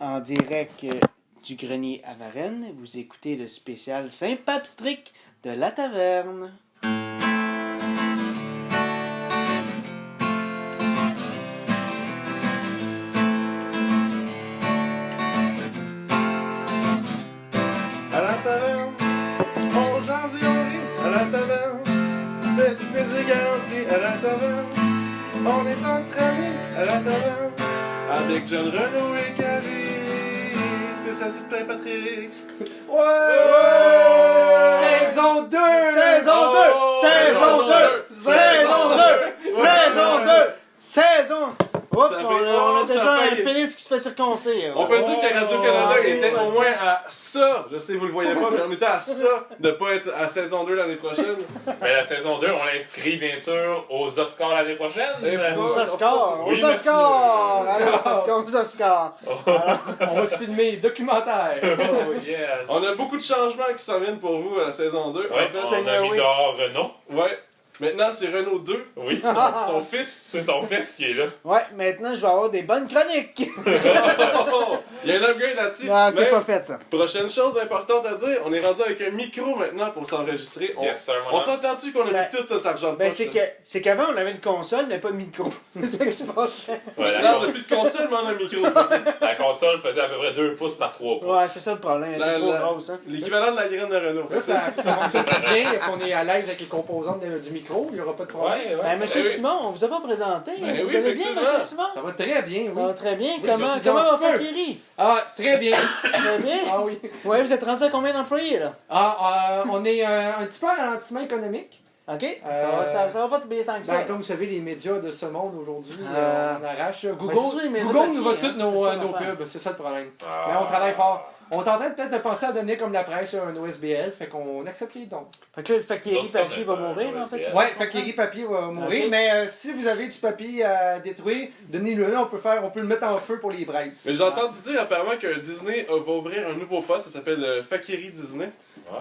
En direct du grenier à Varennes, vous écoutez le spécial Saint-Papstric de la Taverne. À la taverne, on jase et on rit. À la taverne, c'est du plaisir garanti. À la taverne, on est entre amis. À la taverne, avec John Renaud et Carrie. Spécial Saint-Patrick. Ouais! Saison 2! Saison 2! Saison 2! Saison 2! Saison 2! Saison! Oups, on a déjà un pénis qui se fait circoncire. On peut dire que Radio-Canada était au moins à ça, je sais vous le voyez pas, mais on était à ça de pas être à saison 2 l'année prochaine. Mais la saison 2, on l'inscrit bien sûr aux Oscars l'année prochaine. Aux Oscars! Oui, Aux Oscars! Allez, aux Oscars! Aux Oscars! On va se filmer, documentaire. Oh yes! On a beaucoup de changements qui s'en viennent pour vous à la saison 2. Ouais, on a mis dehors Renaud. Ouais. Maintenant, c'est Renaud 2. Oui. Son fils. C'est son fils qui est là. Ouais, maintenant je vais avoir des bonnes chroniques! Il y a un upgrade là-dessus. Non, c'est Mais, pas fait ça. prochaine chose importante à dire, on est rendu avec un micro maintenant pour s'enregistrer. Yes, sir, On s'entend-tu qu'on a Ben, mis tout notre argent de Ben, poche, c'est qu'avant on avait une console, mais pas de micro. C'est ça qui se passe. Ouais, Non, on n'a plus de console, mais on a un micro. la console faisait à peu près 2 pouces par 3 pouces. Ouais, c'est ça le problème. Elle était trop grosse, hein. L'équivalent de la graine de Renault. Là, ça fonctionne bien. Est-ce qu'on est à l'aise avec les composantes du micro? Il n'y aura pas de problème. Ouais, Ben, monsieur oui. Simon, on vous a pas présenté. Ben Vous oui, allez bien, effectivement. monsieur Simon? Ça va très bien, Ça va oui. très bien. Oui, Comment je suis va en feu. Fakiri? Ah, très bien. Très bien. Ah oui. Ouais, vous êtes rendu à combien d'employés, là? On est un petit peu en ralentissement économique. OK? Ça va pas bien tant que ça. Ben, comme vous savez, les médias de ce monde aujourd'hui, Euh, on arrache. ben, c'est sûr, les médias Google nous va papier, toutes hein, c'est ça nos l'affaire. pubs, c'est ça le problème. Ah. Mais on travaille fort. On est en train peut-être de penser à donner comme la presse un OSBL, fait qu'on accepte les dons. Fait que là, le Fakiri Nous autres, papier va on a mourir, un en fait. OSBL. c'est ça? Ouais, Fakiri papier va mourir, Ok. mais si vous avez du papier à détruire, donnez-le là, on peut le mettre en feu pour les braises. Mais j'ai entendu dire apparemment que Disney va ouvrir un nouveau poste, ça s'appelle Fakiri Disney. Ouais.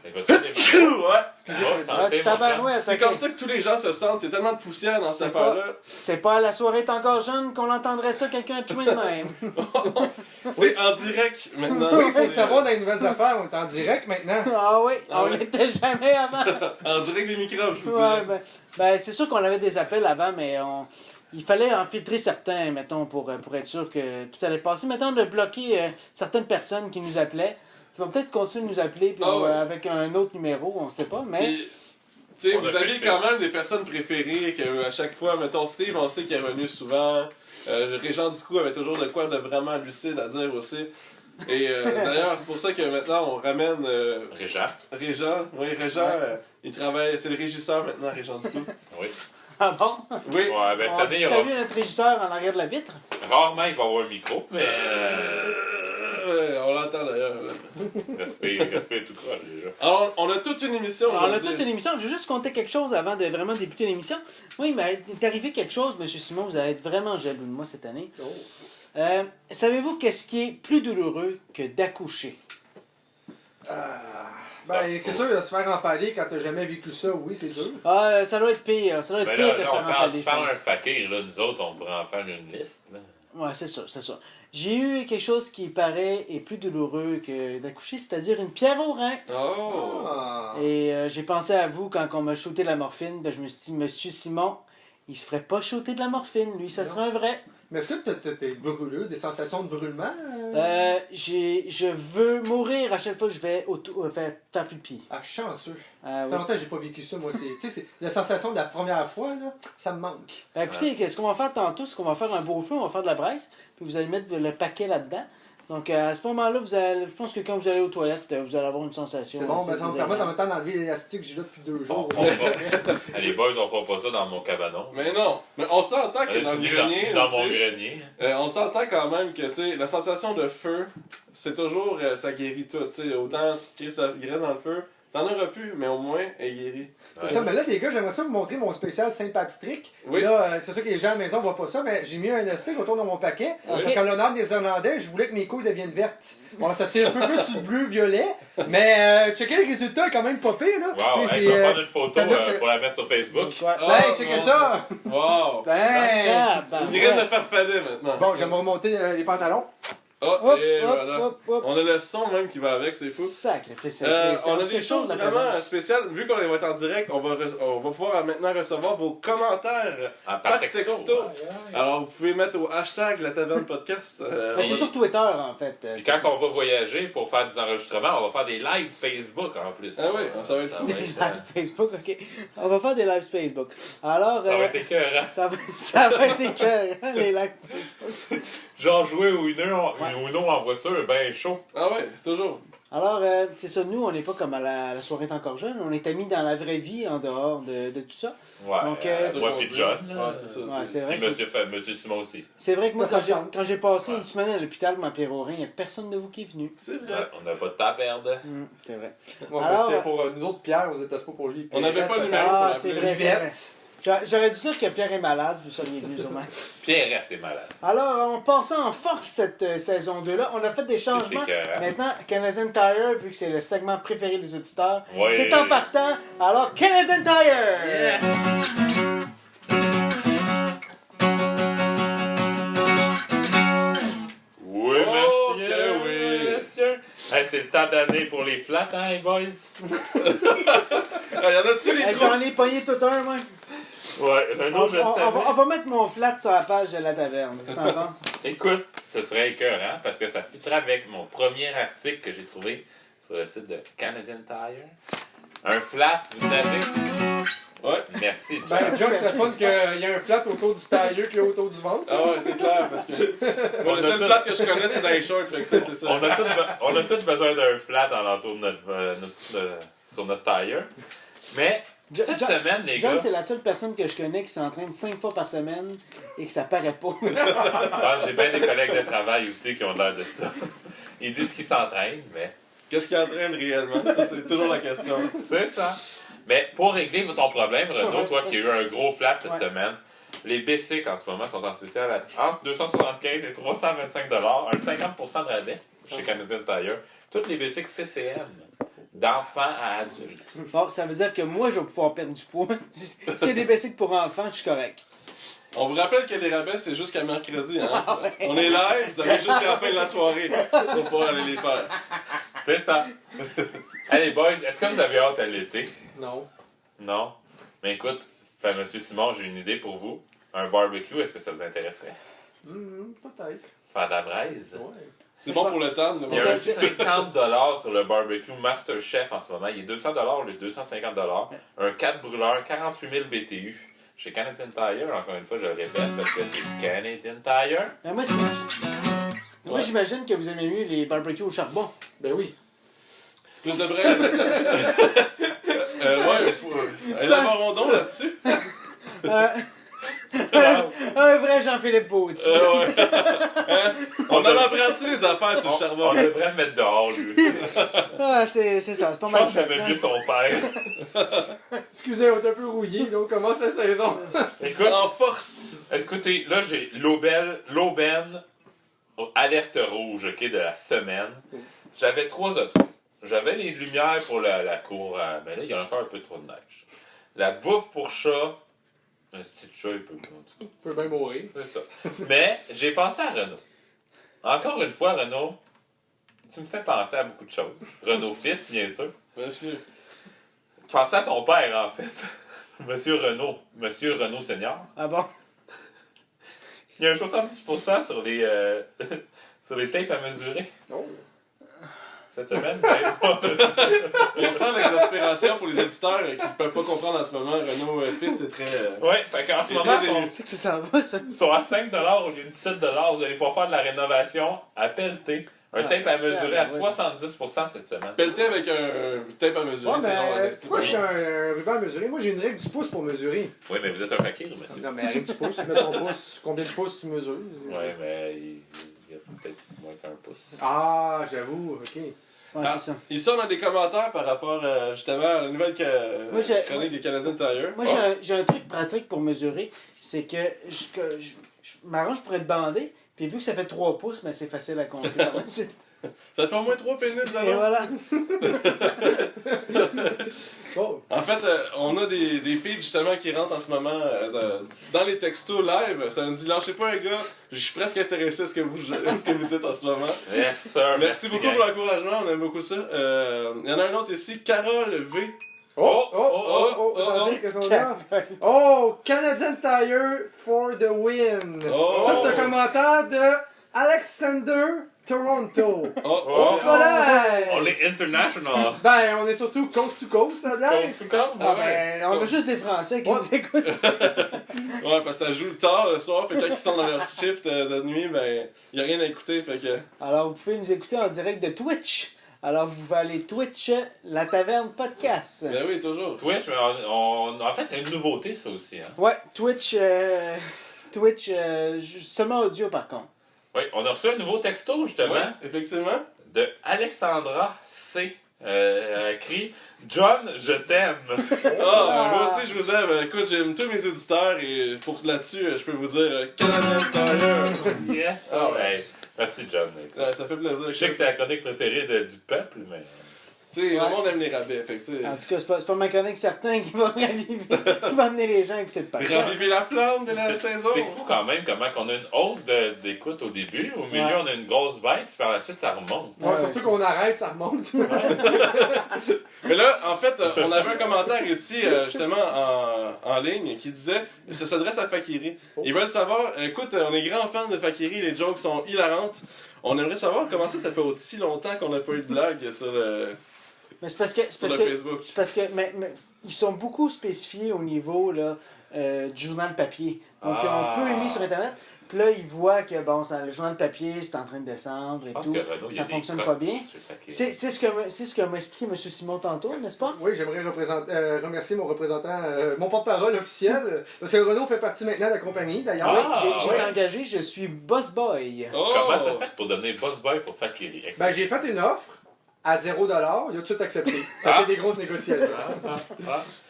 Écoute, c'est Ouais! santé, mon Tabarouette, frère. C'est fait comme que ça que tous les gens se sentent. Il y a tellement de poussière dans cette C'est pas- affaire-là. c'est pas à la soirée est encore jeune qu'on entendrait ça, quelqu'un tuer de même. C'est en direct maintenant. Oui, il faut C'est, le savoir dans les nouvelles affaires, on est en direct maintenant. Ah oui, Ah on ouais. l'était jamais avant. En direct des microbes, je vous Ouais, dirais. ben, c'est sûr qu'on avait des appels avant, mais il fallait en filtrer certains, mettons, pour être sûr que tout allait passer. Mettons, de bloquer certaines personnes qui nous appelaient, qui vont peut-être continuer de nous appeler puis Ah ouais. avec un autre numéro, on sait pas, mais... Puis, tu sais, On a vous fait avez le quand même des personnes préférées que à chaque fois, mettons Steve, on sait qu'il est revenu souvent. Régent Ducou avait toujours de quoi de vraiment lucide à dire aussi. Et d'ailleurs, c'est pour ça que maintenant on ramène Régent. Régent. Oui, Régent, il travaille, c'est le régisseur maintenant, Régent Ducou. Oui. Ah bon? Oui. Ouais, ben cette On année, dit il y salut aura... à notre régisseur en arrière de la vitre. Rarement il va avoir un micro, mais On l'entend d'ailleurs. respect tout croche déjà. Alors, on a toute une émission Alors, on a aujourd'hui. toute une émission. Je vais juste compter quelque chose avant de vraiment débuter l'émission. Moi, il m'est arrivé quelque chose, M. Simon, vous allez être vraiment jaloux de moi cette année. Savez-vous qu'est-ce qui est plus douloureux que d'accoucher? Ben, c'est sûr, de se faire empaler quand t'as jamais vécu ça, oui, c'est dur. Ah, ça doit être pire. Ça doit être Ben pire là, que là, se on faire parle, empaler, tu je parles pense. un fakir, là, nous autres, on pourrait en faire une liste. Là. Ouais, c'est ça, c'est ça. J'ai eu quelque chose qui paraît est plus douloureux que d'accoucher, c'est-à-dire une pierre au rein. Oh! Ah. Et j'ai pensé à vous quand on m'a shooté la morphine. Ben, je me suis dit, Monsieur Simon, il se ferait pas shooter de la morphine. Lui, ça Non. serait un vrai. Mais est-ce que t'es brûleux, des sensations de brûlement? Je veux mourir à chaque fois que je vais faire pipi. Ah, chanceux. Ah, Ça fait oui. longtemps que j'ai pas vécu ça, moi. Tu sais, c'est la sensation de la première fois, là, ça me manque. Ben, écoutez, ce qu'on va faire tantôt, c'est qu'on va faire un beau feu, on va faire de la braise, puis vous allez mettre le paquet là-dedans. Donc, à ce moment-là, je pense que quand vous allez aux toilettes, vous allez avoir une sensation. C'est bon, assez ben, ça va me permettre en même temps d'enlever l'élastique que j'ai là depuis 2 jours. On fera- les boys, on fera pas ça dans mon cabanon. Mais non, mais on s'entend que dans le grenier, Dans aussi, mon grenier. on s'entend quand même que tu sais, la sensation de feu, c'est toujours, ça guérit tout. Tu sais, autant tu te cries sa graine dans le feu, t'en auras plus, mais au moins, elle guérit. C'est ça, mais là, les gars, j'aimerais ça vous montrer mon spécial Saint-Papstric. Oui. Là, c'est sûr que les gens à la maison voient pas ça, mais j'ai mis un élastique autour de mon paquet. Oui. Parce qu'en l'honneur des Irlandais, je voulais que mes couilles deviennent vertes. Bon, ça tire un peu plus sur le bleu-violet, mais checker le résultat est quand même pas pire, là. Wow, Tu sais, hey, c'est, je vais prendre une photo t'as là, pour la mettre sur Facebook. Ouais. Ben, checker ça! Wow! Ben! Ah, ben, Une graine de ouais. farfadet maintenant. Bon, j'aimerais remonter les pantalons. Hop, et hop, voilà. hop, hop. On a le son même qui va avec, c'est fou. Sacrifice, On a des quelque chose choses vraiment spéciales. Vu qu'on va être en direct, on va pouvoir maintenant recevoir vos commentaires par texto. Ouais, ouais. Alors, vous pouvez mettre au hashtag la taverne podcast. Mais c'est sur Twitter, en fait. Puis quand on va voyager pour faire des enregistrements, on va faire des lives Facebook en plus. Ah oui, ça va être fou. Des lives Facebook, ok. On va faire des lives Facebook. Alors, Ça va être écœurant. ça va être écœurant, les lives Facebook. Genre jouer au Uno en voiture, ben chaud. Ah ouais, toujours. Alors, c'est ça, nous, on n'est pas comme à la soirée est encore jeune. On est amis dans la vraie vie, en dehors de tout ça. Ouais, Donc, moi pis John. Ouais, c'est ça. Ouais, c'est Puis vrai. monsieur Simon aussi. C'est vrai que moi, Ça quand chante. j'ai passé Ouais. une semaine à l'hôpital, ma Pérorin, il n'y a personne de vous qui est venu. C'est Ouais, vrai. on n'a pas de temps à perdre. C'est vrai. Ouais, Alors, c'est pour nous autres, Pierre, on se déplace pas pour lui. On n'avait pas le numéro. Ah, pour c'est l'appeler. vrai, c'est vrai. J'aurais dû dire que Pierre est malade, vous seriez venu sûrement. Pierrette est malade. Alors, on passe en force cette saison 2-là. On a fait des changements. C'est écœurant. Maintenant, Canadian Tire, vu que c'est le segment préféré des auditeurs, Ouais. c'est en partant. Alors, Canadian Tire! Oui, Oh, monsieur. que oui. Monsieur. Hey, c'est le temps d'année pour les flats, hein, les boys? Ah, y en a-tu les Hey, trois? J'en ai pogné tout un, moi. Ouais, Renaud, je le savais. On va mettre mon flat sur la page de la taverne. Qu'est-ce que t'en penses? Écoute, ce serait écœurant parce que ça fitterait avec mon premier article que j'ai trouvé sur le site de Canadian Tire. Un flat, vous l'avez? Ouais. Merci, John. Ben, John, c'est le fun qu'il y a un flat autour du tailleux qu'il y a autour du ventre. Ah ouais, c'est clair, parce que moi, le seul plat que je connais, c'est dans les shorts, fait que tu sais, c'est ça. On a tous besoin d'un flat en l'entour de sur notre tire. Mais cette semaine, les John, gars, c'est la seule personne que je connais qui s'entraîne 5 fois par semaine et que ça paraît pas. j'ai bien des collègues de travail aussi qui ont l'air de ça. Ils disent qu'ils s'entraînent, mais Qu'est-ce qu'il entraîne réellement? Ça, c'est toujours la question. c'est ça. Mais pour régler ton problème, Renaud, toi qui as eu un gros flat cette Ouais. semaine, les BC en ce moment sont en spécial à entre 275 et 325 $, un 50% de rabais chez Canadian Tire. Toutes les BC CCM, d'enfants à adultes. Bon, ça veut dire que moi, je vais pouvoir perdre du poids. S'il y a des basics pour enfants, je suis correct. On vous rappelle que les rabais, c'est jusqu'à mercredi. Hein? On est live, vous avez jusqu'à la fin de la soirée pour pouvoir aller les faire. C'est ça. Allez, boys, est-ce que vous avez hâte à l'été? Non. Non? Mais écoute, monsieur Simon, j'ai une idée pour vous. Un barbecue, est-ce que ça vous intéresserait? Peut-être. Faire de la braise? Ouais. C'est bon pour le temps. Il y a un 50 $ sur le barbecue Master Chef en ce moment. Il est 200 $ le 250 $. Un 4 brûleurs, 48 000 BTU. Chez Canadian Tire, encore une fois, je le répète, parce que c'est Canadian Tire. Mais moi, j'imagine que vous aimez mieux les barbecues au charbon. Ben oui. Plus de braise. Élaborons donc là-dessus. Un vrai Jean-Philippe Vautier. Ouais. Hein? On en apprend-tu les affaires sur le charbon? On devrait le mettre dehors, lui aussi. Ah, c'est ça, c'est pas Je mal pense que fait. j'aimais hein. mieux son père. Excusez, on est un peu rouillé, là, on commence la saison. Écoute, En force. écoutez, là, j'ai l'aubaine alerte rouge, ok, de la semaine. J'avais 3 options. J'avais les lumières pour la cour, mais là, il y a encore un peu trop de neige. La bouffe pour chat, un petit chat, il peut... Tu peux bien mourir. C'est ça. Mais j'ai pensé à Renaud. Encore une fois, Renaud, tu me fais penser à beaucoup de choses. Renaud fils, bien sûr. Monsieur. Tu pensais à ton père, en fait. Monsieur Renaud senior. Ah bon? Il y a un 70% sur les, sur les tapes à mesurer. Oh. Cette semaine, On sent l'exaspération pour les éditeurs qui ne peuvent pas comprendre en ce moment. Renaud fils, c'est très... ouais, fait qu'en ce Et moment, très ému. Tu sais que ça va, ça? ils sont à 5 $ au lieu de 7 $. Vous allez pouvoir faire de la rénovation à pelleter. Un tape à mesurer à 70% cette semaine. Pelleté avec un tape à mesurer, Ouais, c'est long. mais c'est pourquoi bon. j'ai un ruban à mesurer? Moi, j'ai une règle du pouce pour mesurer. Oui, mais vous êtes un fakir, monsieur. Non, mais la règle du pouce, tu mets ton pouce. Combien de pouces tu mesures? Oui, mais il y a peut-être moins qu'un pouce. Ah, j'avoue, ok. Ouais, Ah, c'est ça. Ils sont dans des commentaires par rapport justement à la nouvelle Moi, j'ai- chronique des Canadian Tire. Moi, j'ai un truc pratique pour mesurer. C'est que je m'arrange pour être bandé. Puis vu que ça fait 3 pouces, mais c'est facile à compter par la suite. Ça te fait au moins 3 pénis Et dedans. voilà. Oh. En fait, on a des filles justement qui rentrent en ce moment dans les textos live. Ça nous dit lâchez pas les gars, je suis presque intéressé à ce que vous dites en ce moment. Yes, sir. Merci beaucoup pour l'encouragement, on aime beaucoup ça. Il y en a un autre ici, Carole V. Attendez, qu'est-ce qu'on a? Oh, Canadian Tire for the win. Oh. Ça, c'est un commentaire de Alexander Toronto. Voilà. Voilà. On est international. Ben, on est surtout coast to coast, ça a l'air. Coast to coast, Ah, ouais. ben, on a juste des Français qui Ouais. nous écoutent. Ouais, parce que ça joue tard le soir, fait que quand ils sont dans leur shift de nuit, ben, y a rien à écouter, fait que... Alors, vous pouvez nous écouter en direct de Twitch. Alors, vous pouvez aller Twitch, la taverne podcast. Ben oui, toujours. Twitch, mais en fait, c'est une nouveauté, ça aussi. Hein. Ouais, Twitch, seulement audio par contre. Oui, on a reçu un nouveau texto, justement, Ouais, effectivement. de Alexandra C. Écrit John, je t'aime. Moi aussi, je vous aime. Écoute, j'aime tous mes auditeurs et pour là-dessus, je peux vous dire Canadian Tire. Yes. Ah ouais. Hey, merci, John. Ouais, ça fait plaisir. Je sais que c'est la chronique préférée du peuple, mais. Tu sais, Ouais. le monde aime les rabais, fait que tu sais. En tout cas, c'est pas ma chronique certain qui va raviver, qui va amener les gens à écouter le podcast. Raviver la flamme de la saison. C'est fou quand même comment on a une hausse d'écoute au début. Au milieu, Ouais. on a une grosse baisse, puis par la suite, ça remonte. Ouais, surtout qu'on arrête, ça remonte. Mais là, en fait, on avait un commentaire ici, justement, en ligne, qui disait, ça s'adresse à Fakiri. Ils veulent savoir, écoute, on est grands fans de Fakiri, les jokes sont hilarantes. On aimerait savoir comment ça fait aussi longtemps qu'on n'a pas eu de blague sur le Mais c'est parce que, Facebook. mais ils sont beaucoup spécifiés au niveau là, du journal papier. Donc on peut aimer sur Internet. Puis là, ils voient que bon, le journal papier, c'est en train de descendre et Je pense tout. que Renaud, il y a Ça des fonctionne cotes pas bien. sur Fakiri. C'est ce que m'a expliqué M. Simon tantôt, n'est-ce pas? Oui, j'aimerais remercier mon représentant, mon porte-parole officiel, parce que Renaud fait partie maintenant de la compagnie, d'ailleurs. Ah, J'ai ouais. été engagé, je suis boss boy. Oh! Comment t'as fait pour devenir boss boy pour Fakiri? Ben, j'ai fait une offre à 0$, il a tout de suite accepté. Ça a été des grosses négociations.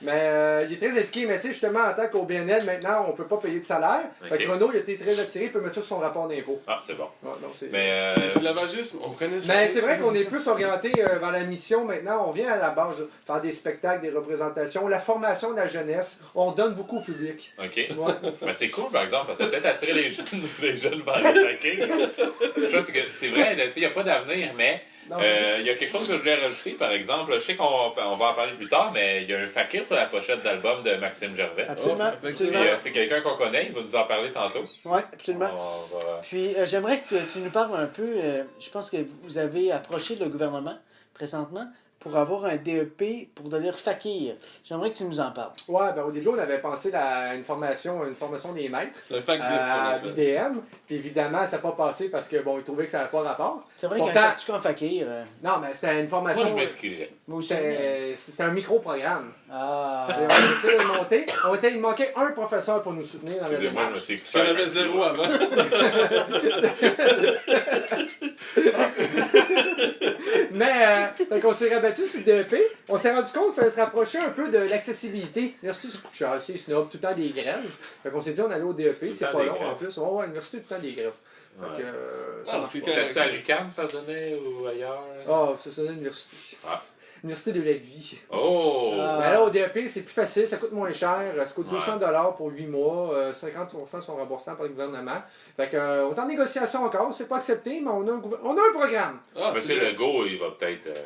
Mais il est très impliqué, mais tu sais, justement, en tant qu'au BNL, maintenant, on peut pas payer de salaire. Fait que Renaud, il a été très attiré, il peut mettre tout sur son rapport d'impôt. Ah, c'est bon. Ouais, non, c'est... Mais C'est de l'avagisme, on connaît ça. Mais c'est vrai qu'on est plus orienté vers la mission maintenant. On vient à la base faire des spectacles, des représentations, la formation de la jeunesse. On donne beaucoup au public. OK. Ouais. Mais c'est cool, par exemple, parce que peut-être attirer les jeunes vers les Fakiri. Je pense que c'est vrai, là, tu sais, il n'y a pas d'avenir, mais Non, c'est il y a quelque chose que je voulais rajouter, par exemple. Je sais qu'on va en parler plus tard, mais il y a un Fakir sur la pochette d'album de Maxime Gervais. Absolument. Oh, absolument. Et, c'est quelqu'un qu'on connaît, il va nous en parler tantôt. Oui, absolument. On va- Puis j'aimerais que tu nous parles un peu, je pense que vous avez approché le gouvernement présentement pour avoir un DEP pour devenir fakir. J'aimerais que tu nous en parles. Ouais, ben au début, on avait pensé à une formation des maîtres C'est un fac à vite. l'UDM. Puis évidemment, ça n'a pas passé parce que bon, ils trouvaient que ça n'avait pas rapport. C'est vrai qu'un Pourtant- certificat en fakir, Non, mais c'était une Moi, formation. je m'inscrirais. moi aussi. C'était un micro-programme. Ah. On a essayé de le monter. Il manquait un professeur pour nous soutenir dans la Excusez-moi, je me démarche. suis J'en avais 0 avant. Mais donc on s'est rabattu sur le DEP. On s'est rendu compte qu'il fallait se rapprocher un peu de l'accessibilité. L'université, ça coûte cher. C'est snob, tout le temps des grèves. Fait qu'on s'est dit, on allait au DEP, le c'est temps pas des long grèves. en plus. Ouais, l'université, tout le temps des grèves. Fait que, ça Ah, marche c'est pas. correct. C'était-tu à l'UQAM, ça se donnait, ou ailleurs? Ah, ça c'est l'université. Ah. L'université de la vie. Oh! Ah. Mais là, au DEP, c'est plus facile, ça coûte moins cher. Ça coûte Ouais. 200$ pour 8 mois. 50% sont remboursés par le gouvernement. Fait que, on est en négociation encore. C'est pas accepté, mais on a un programme. Ah, Monsieur c'est Legault, il va peut-être être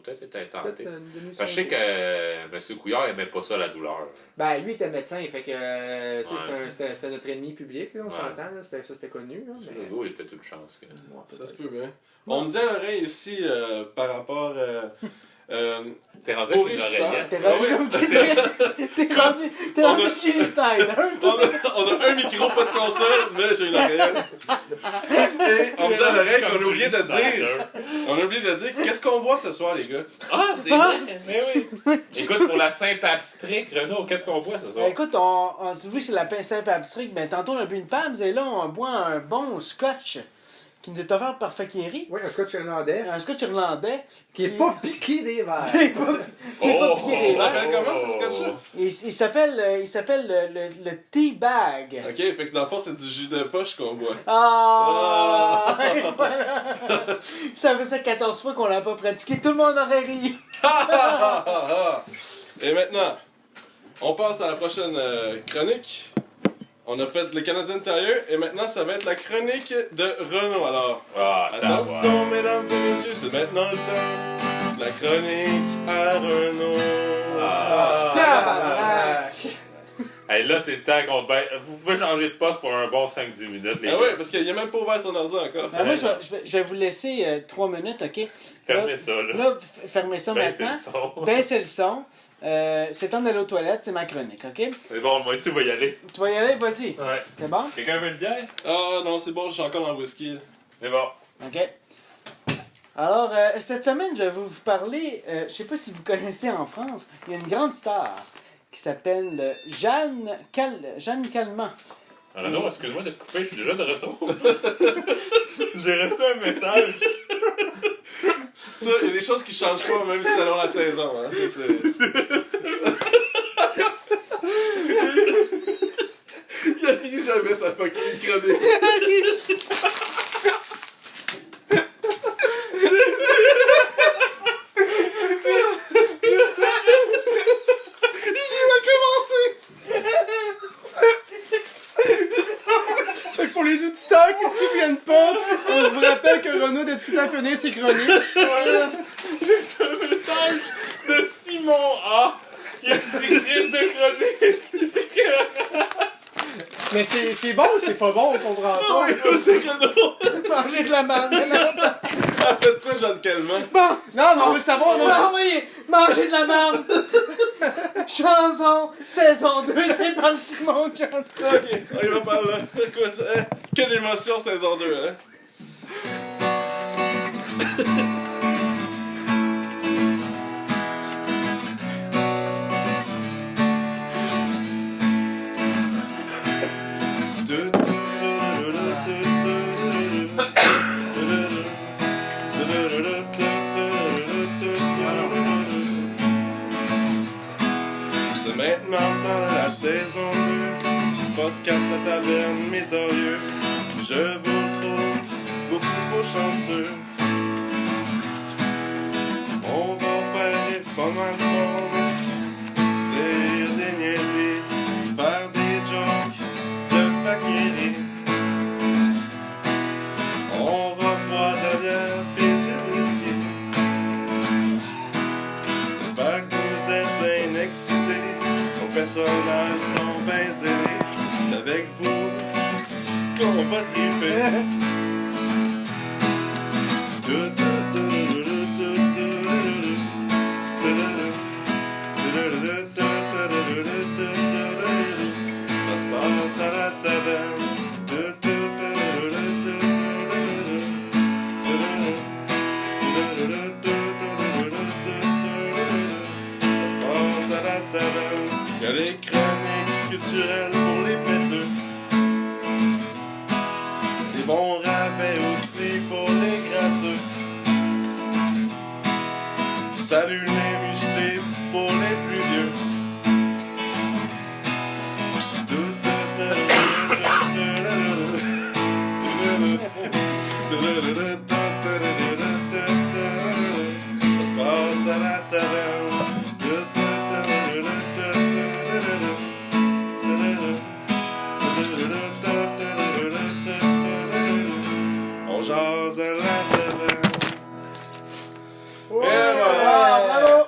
Peut-être tenté. une demi-seconde. Parce que je sais que M. Couillard aimait pas ça, la douleur. Ben, lui, il était médecin, fait que tu sais, Ouais. c'était notre ennemi public, là, on Ouais. s'entend, là, c'était connu. Là, M. mais... Legault, il a peut-être une chance. que- Ouais, Ça peut-être. se peut bien. On me dit à l'oreille ici, par rapport... T'es rendu avec une Enrichissant. oreillette. T'es rendu Ouais. comme t'es rendu Chili Snyder. on a un micro, pas de console, mais j'ai une oreillette. Et on me dit à l'oreille qu'on a oublié de dire... On a oublié de dire, qu'est-ce qu'on boit ce soir, les gars? Ah, c'est vrai! Mais oui! Écoute, pour la Saint-Patrick, Renaud, qu'est-ce qu'on voit ce soir? Écoute, vu que c'est la simple abstract, mais tantôt on a bu une palme, et là on boit un bon scotch qui nous est offert par Fakiri. Oui, un scotch irlandais. Un scotch irlandais. Qui est pas piqué des verres. Qui est pas piqué des Il s'appelle verres. comment ce scotch-là? Il s'appelle le Tea Bag. Ok, fait que dans le fond, c'est du jus de poche qu'on boit. Ah! Et voilà! Ça fait 14 fois qu'on l'a pas pratiqué, tout le monde aurait ri. Et maintenant, on passe à la prochaine chronique. On a fait le Canadien intérieur et maintenant ça va être la chronique de Renaud. Alors, Ah, attention mesdames et messieurs, c'est maintenant le temps de la chronique à Renaud. Tabarnak! Hey, là, c'est le temps qu'on baisse. Vous pouvez changer de poste pour un bon 5-10 minutes, les Ah gars. oui, parce qu'il a même pas ouvert son ordi encore. Ben, moi, je vais vous laisser 3 minutes, ok? Fermez ça, là. Là, fermez ça Baissez maintenant. le son. Baissez le son. C'est temps d'aller aux toilettes, c'est ma chronique, ok? C'est bon, moi aussi, on va y aller. Tu vas y aller, vas-y. Ouais. C'est bon? Quelqu'un veut une bière? Ah non, c'est bon, je suis encore dans le whisky. C'est bon. OK. Alors, cette semaine, je vais vous parler, je sais pas si vous connaissez en France, il y a une grande star qui s'appelle Jeanne Calment. Renaud, excuse-moi de te couper, je suis déjà de retour. J'ai reçu un message. Ça, il y a des choses qui changent pas même si c'est selon la saison. Hein. Il a fini jamais sa fucking chronique. Fait que pour les auditeurs qui s'y viennent pas, on vous rappelle que Renaud a discuté à finir ses chroniques. J'ai reçu un message de Simon A. qui a dit crise de chronique. Mais c'est bon ou c'est pas bon, on comprend Oh pas. my god, c'est Renaud! Manger de la merde. Ah, faites quoi, Jeanne Calment? Bon, non, mais on veut savoir. Ah oui, manger de la merde. Chanson, saison 2, c'est parti, mon John. Ok, on y va par là. Écoute, quelle émotion saison 2, hein? C'est maintenant dans la saison 2, podcast La Taverne Médailleux. Je vous trouve beaucoup trop chanceux. On va faire pas mal de fun, dire des niaiseries, faire des jokes de Fakiri. On va boire de la bière pis du whisky. J'espère que vous êtes bien excités. Nos personnages sont bien zélés. C'est avec vous qu'on va triper. Ça se passe à la taverne. Il y a les chroniques culturelles pour les péteux. Des bons rabais aussi pour les gratteux. Salut les musclés pour les plus vieux. Ça se passe à la taverne. On jase à la taverne. Ouais, Et voilà. bravo.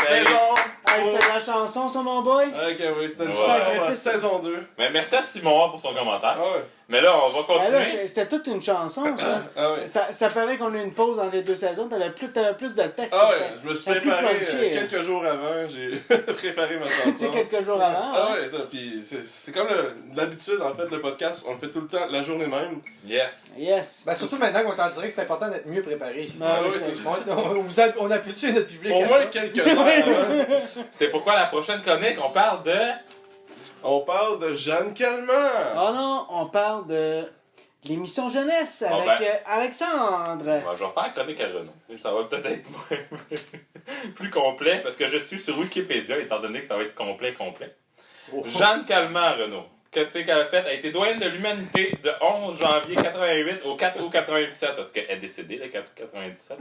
Saison! Hey, c'est la chanson, ça, mon boy. Ok, oui, c'était une Ouais. chanson, saison 2. Mais merci à Simon pour son commentaire. Ah ouais. Mais là, on va Ah, là, continuer. c'était toute une chanson, ça. Ah ouais. Ça paraît qu'on a eu une pause dans les deux saisons. T'avais plus de texte. Ah ouais, c'était- je me suis c'était plus préparé punchy, hein. quelques jours avant, j'ai préparé ma C'est chanson. quelques jours avant. Ah hein. ouais, ça, pis c'est comme l'habitude en fait, le podcast, on le fait tout le temps la journée même. Yes. Yes. Ben, surtout maintenant qu'on est en direct, c'est important d'être mieux préparé. Ah oui, oui, c'est- On habitue notre public Au à moins ça. quelques heures avant. C'est pourquoi la prochaine chronique, on parle de. On parle de Jeanne Calment. Oh non, on parle de l'émission jeunesse Bon, avec ben. Alexandre. Ouais, je vais faire la chronique à Renaud. Ça va peut-être être plus complet parce que je suis sur Wikipédia étant donné que ça va être complet. Jeanne Calment, Renaud. Qu'est-ce qu'elle a fait? Elle a été doyenne de l'humanité de 11 janvier 88 au 4 août 97 parce qu'elle est décédée le 4 août 97.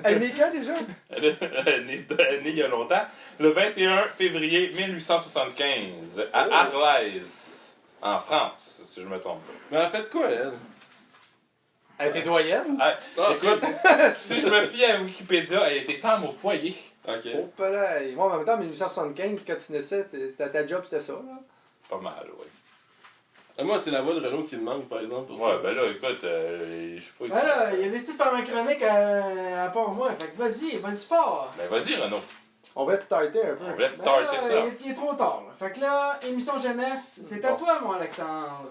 Elle est née quand déjà? Elle est née il y a longtemps. Le 21 février 1875 à Arlèze, en France, si je me trompe pas. Mais elle a fait quoi, elle? Elle était doyenne? Ah, écoute, si je me fie à Wikipédia, elle était femme au foyer. Ok. Oh, pas là. Moi, en même temps, en 1875, quand tu naissais, c'était ta job, c'était ça, là. Pas mal, oui. Moi, c'est la voix de Renaud qui me manque, par exemple, pour Ouais, ça. ben là, écoute, je sais pas. Ben là, il a décidé de faire ma chronique à part moi. Fait que vas-y fort. Ben vas-y, Renaud. On va te starter un peu. On va te Ben starter là, ça. il est trop tard. Là. Fait que là, émission jeunesse, c'est à toi, mon Alexandre.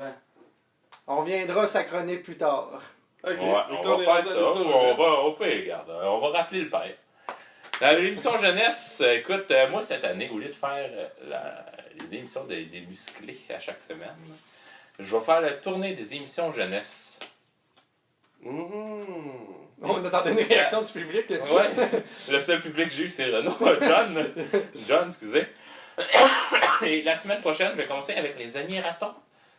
On viendra sa chronique plus tard. Ok. Ouais, Donc on là, va est faire rendu à ça. l'émission Ou on jeunesse. va, au pire, regarde, on va rappeler le père. Dans l'émission jeunesse, écoute, moi cette année, au lieu de faire les émissions des musclés à chaque semaine, je vais faire la tournée des émissions jeunesse. On attendait une réaction du public. Ouais, le seul public que j'ai eu, c'est Renaud. John, excusez. Et la semaine prochaine, je vais commencer avec les amis ratons.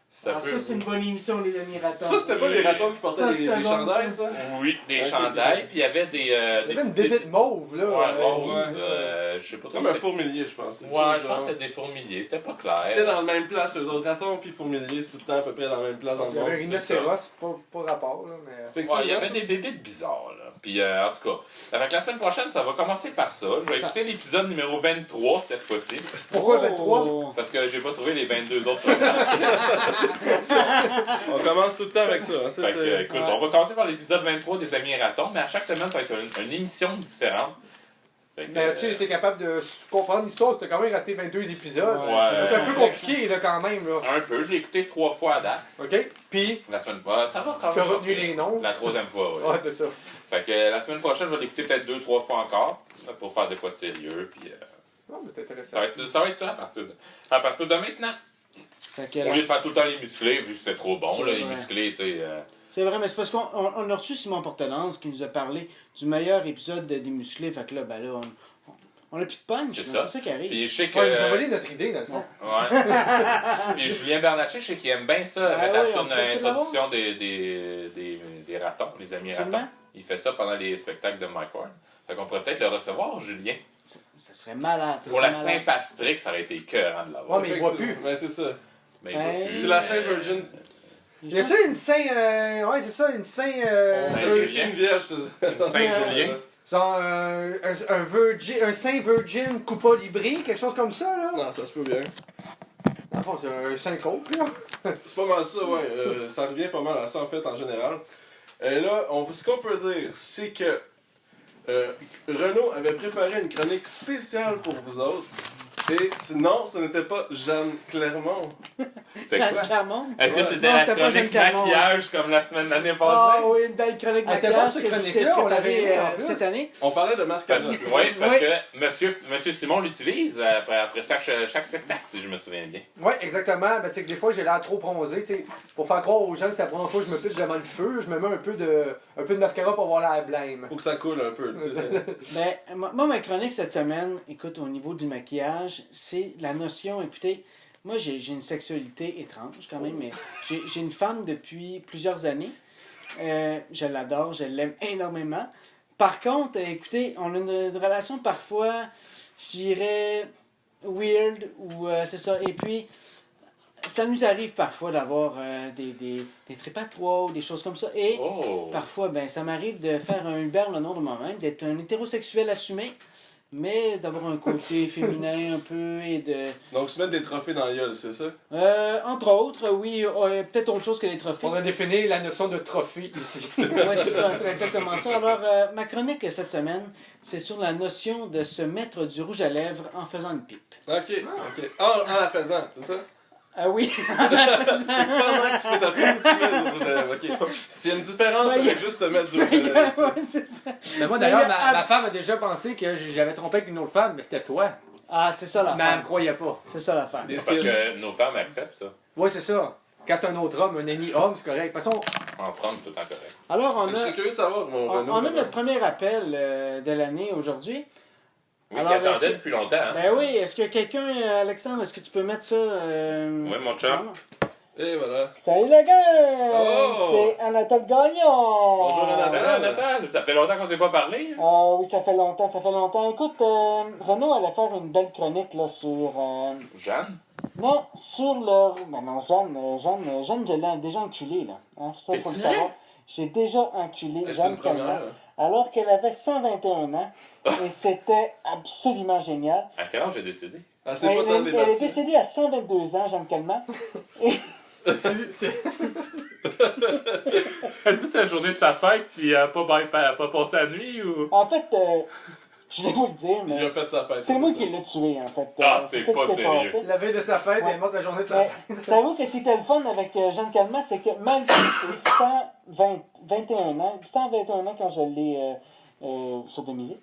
Ça, c'est une bonne émission, les amis ratons. Ça, c'était pas les ratons qui portaient Ça, des c'était bon, chandails, ça. ça? Oui, des Ok. chandails, puis il y avait des. Il y avait une petites- bébête mauve, là. Ouais, rose, ouais. je sais pas trop. Comme un c'était- fourmilier, je pense. Ouais, je pense que c'était des fourmiliers, c'était pas clair. C'était dans la même place, eux autres ratons puis fourmiliers, c'est tout le temps à peu près dans la même place dans le Il y avait un monde. rhinocéros, pas rapport, là, mais... Ouais, il y avait Effectivement, des bébites bizarres, là. Puis, en tout cas, avec la semaine prochaine, ça va commencer par ça. Je vais écouter l'épisode numéro 23 cette fois-ci, Pourquoi 23? parce que j'ai pas trouvé les 22 autres. on commence tout le temps avec ça. Hein, ça, Fait que, c'est- écoute, on va commencer par l'épisode 23 des Amis Ratons, mais à chaque semaine, ça va être une émission différente. Fait que, Mais tu été capable de comprendre l'histoire, tu as quand même raté 22 épisodes. Ouais. C'est un peu compliqué, là, quand même, là. un peu, j'ai écouté 3 fois à date. OK? Puis, La semaine prochaine, ça va quand tu même. as retenu les noms. La troisième fois, oui. Ouais, c'est ça. Fait que la semaine prochaine, je vais l'écouter peut-être 2-3 fois encore, là, pour faire de quoi de sérieux, puis Non, mais c'est intéressant. ça va être ça à partir de maintenant. Fait que Au lieu de faire tout le temps les musclés, vu que c'était trop bon, C'est là, les vrai. musclés, tu sais. c'est vrai, mais c'est parce qu'on a reçu Simon Portelance qui nous a parlé du meilleur épisode des musclés. Fait que là, ben là, on a plus de punch. C'est là, ça. C'est ça qui arrive. Puis je sais que. Ouais, ils nous ont volé notre idée, dans le fond. Ouais. Puis Julien Bernatchez, je sais qu'il aime bien ça, Ah avec oui, la on tourne peut peut-être introduction des ratons, les amis Absolument. ratons. Il fait ça pendant les spectacles de Mike Ward. Fait qu'on pourrait peut-être le recevoir, Julien. Ça serait malade. ça Pour serait la malade. Saint-Patrick, ça aurait été écœurant de l'avoir. Ouais, mais il voit plus. Ouais, c'est ça. Mais il voit Ben, plus, C'est la mais- Sainte Virgin. Y a-tu une saint... ouais, c'est ça, une saint... Saint-Julien. Une vierge, c'est ça. Saint-Julien. genre un saint virgin coupa libri, quelque chose comme ça, là? Non, ça se peut bien. Dans le fond, c'est un saint cope, là. C'est pas mal ça, ouais. Ça revient pas mal à ça, en fait, en général. Là, ce qu'on peut dire, c'est que Renaud avait préparé une chronique spéciale pour vous autres. Et non, ce n'était pas Jeanne Clermont. C'était quoi? Clermont? Est-ce que c'était Non, la c'était pas Jeanne chronique Clermont. maquillage comme la semaine d'année Ah passée? oui, une belle chronique Elle était maquillage bonne, cette que je sais chronique-là, on l'avait préparer aimée, en plus. cette année. On parlait de mascara. Parce, c'est ça? oui, parce Oui. que monsieur Simon l'utilise après chaque spectacle, si je me souviens bien. Ouais, exactement. Ben, c'est que des fois, j'ai l'air trop bronzé, tu sais. Pour faire croire aux gens que c'est la première fois que je me pitche devant le feu, je me mets un peu de mascara pour avoir l'air blême. Faut que ça coule un peu, tu sais. Mais moi, ma chronique cette semaine, écoute, au niveau du maquillage, c'est la notion, écoutez, moi j'ai une sexualité étrange quand même, mais j'ai une femme depuis plusieurs années. Je l'adore, je l'aime énormément. Par contre, écoutez, on a une relation parfois, je dirais, weird, ou c'est ça. Et puis, ça nous arrive parfois d'avoir des tripes à trois ou des choses comme ça. Et Oh! parfois, ben, ça m'arrive de faire un Uber le nom de moi-même, d'être un hétérosexuel assumé, mais d'avoir un côté féminin un peu et de... Donc, se mettre des trophées dans la gueule, c'est ça? entre autres, oui, peut-être autre chose que les trophées. On a défini la notion de trophée ici. Oui, c'est ça, c'est exactement ça. Alors, ma chronique cette semaine, c'est sur la notion de se mettre du rouge à lèvres en faisant une pipe. Ok, ok. En la faisant, c'est ça? Ah oui, Pendant que tu fais ta petite ok. S'il y a une différence, Ouais, c'est juste se mettre du rouge à lèvres ici. ouais, c'est ça. Mais moi, d'ailleurs, ma femme a déjà pensé que j'avais trompé avec une autre femme, mais c'était toi. Ah, c'est ça Mais elle l'affaire. me croyait pas. C'est ça l'affaire. Des Parce skills. que nos femmes acceptent ça. Ouais, c'est ça. Quand c'est un autre homme, un ami homme, c'est correct. De toute façon, En prendre tout le temps correct. Alors, Je serais curieux de savoir mon Renault. on a notre premier appel de l'année aujourd'hui. Oui, Alors, il attendait est-ce que- depuis longtemps. Hein? Ben oui, est-ce que quelqu'un, Alexandre, est-ce que tu peux mettre ça? Oui, mon chum. Et voilà. Salut les gars! Oh! C'est Anatole Gagnon! Bonjour, Anatole. Salut, Nathan. Ça fait longtemps qu'on s'est pas parlé. Hein? Ah oui, ça fait longtemps, ça fait longtemps. Écoute, Renaud allait faire une belle chronique là sur... Jeanne? Non, sur le... Ben non, Jeanne, je l'ai déjà enculée, là. Hein, ça, faut le T'es-tu savoir. J'ai déjà enculé Et c'est Jeanne une première. Calment, alors qu'elle avait 121 ans. Et c'était absolument génial. À quel âge j'ai décédé? Ah, c'est pas tant Elle est débattu. décédée à 122 ans, Jeanne Calment. Est-ce que c'est la journée de sa fête puis elle a pas passé la nuit ou. En fait, je vais vous le dire, Il a mais fait sa fête. c'est moi qui l'ai tué, en fait. Ah, c'est ça qui pas s'est sérieux. passé. la veille de sa fête, elle est morte la journée de sa Mais, fête. savez-vous que c'était le fun avec Jeanne Calment, c'est que malgré ses 121 ans quand je l'ai sodomisée,